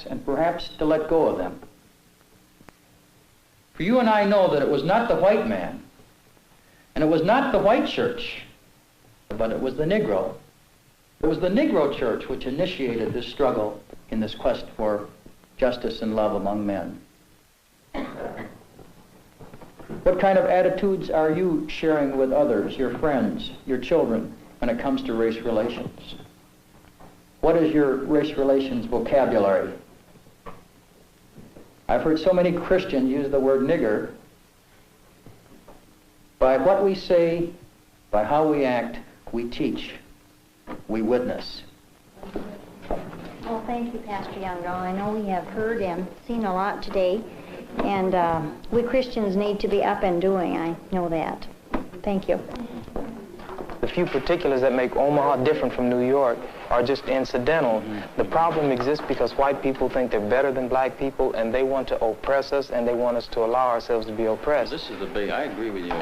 and perhaps to let go of them. For you and I know that it was not the white man, and it was not the white church, but it was the Negro. It was the Negro church which initiated this struggle in this quest for justice and love among men. What kind of attitudes are you sharing with others, your friends, your children, when it comes to race relations? What is your race relations vocabulary? I've heard so many Christians use the word nigger. By what we say, by how we act, we teach, we witness. Well, thank you, Pastor Youngo. I know we have heard and seen a lot today, and we Christians need to be up and doing. I know that. Thank you. The few particulars that make Omaha different from New York are just incidental. The problem exists because white people think they're better than black people, and they want to oppress us, and they want us to allow ourselves to be oppressed. This is the I agree with you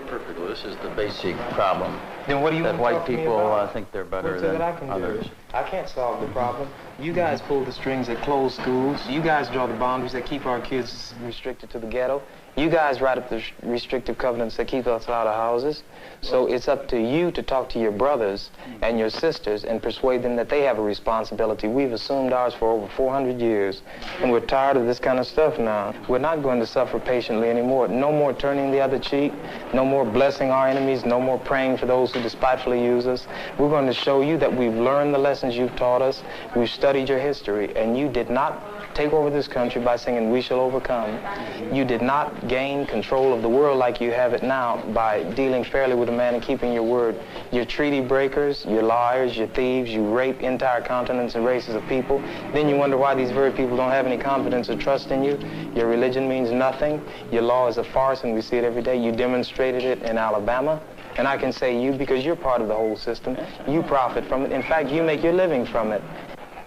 perfectly. This is the basic problem. Then what do you that want to white talk to me people about? think they're better What's than that I can others. do? I can't solve the problem. You guys pull the strings that close schools. You guys draw the boundaries that keep our kids restricted to the ghetto. You guys write up the restrictive covenants that keep us out of houses. So it's up to you to talk to your brothers and your sisters and persuade them that they have a responsibility. We've assumed ours for over 400 years, and we're tired of this kind of stuff now. We're not going to suffer patiently anymore. No more turning the other cheek, no more blessing our enemies, no more praying for those who despitefully use us. We're going to show you that we've learned the lessons you've taught us, we've studied your history, and you did not take over this country by singing "We Shall Overcome." You did not gain control of the world like you have it now by dealing fairly with a man and keeping your word. You're treaty breakers, you're liars, you're thieves, you rape entire continents and races of people. Then you wonder why these very people don't have any confidence or trust in you. Your religion means nothing. Your law is a farce, and we see it every day. You demonstrated it in Alabama. And I can say you because you're part of the whole system. You profit from it. In fact, you make your living from it.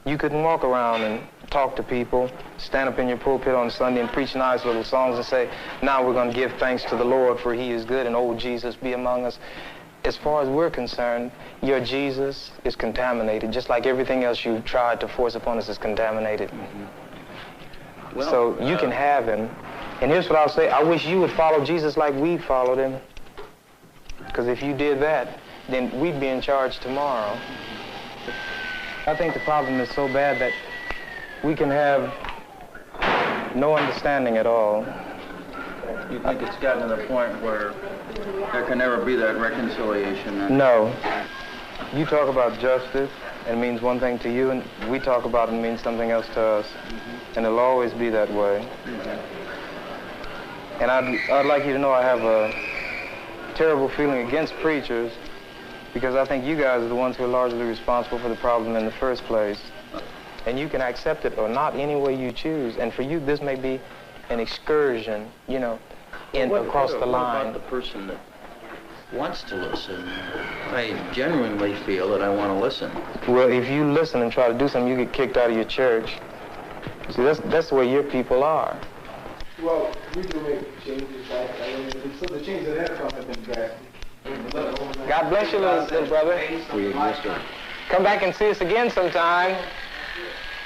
You couldn't walk around and talk to people, stand up in your pulpit on Sunday and preach nice little songs and say, now we're going to give thanks to the Lord for he is good and old Jesus be among us. As far as we're concerned, your Jesus is contaminated, just like everything else you've tried to force upon us is contaminated. Well, so you can have him. And here's what I'll say, I wish you would follow Jesus like we followed him. Because if you did that, then we'd be in charge tomorrow. I think the problem is so bad that we can have no understanding at all. You think it's gotten to the point where there can never be that reconciliation? No. You talk about justice, and it means one thing to you, and we talk about it and it means something else to us. And it'll always be that way. And I'd like you to know I have a terrible feeling against preachers because I think you guys are the ones who are largely responsible for the problem in the first place. And you can accept it or not any way you choose. And for you, this may be an excursion, you know, across the line. What about the person that wants to listen? I genuinely feel that I want to listen. Well, if you listen and try to do something, you get kicked out of your church. See, that's the way your people are. Well, we do make changes, right? So the changes that have come have been drastic. God bless you, little brother. Come back and see us again sometime.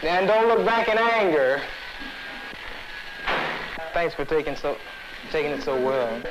And don't look back in anger. Thanks for taking it so well.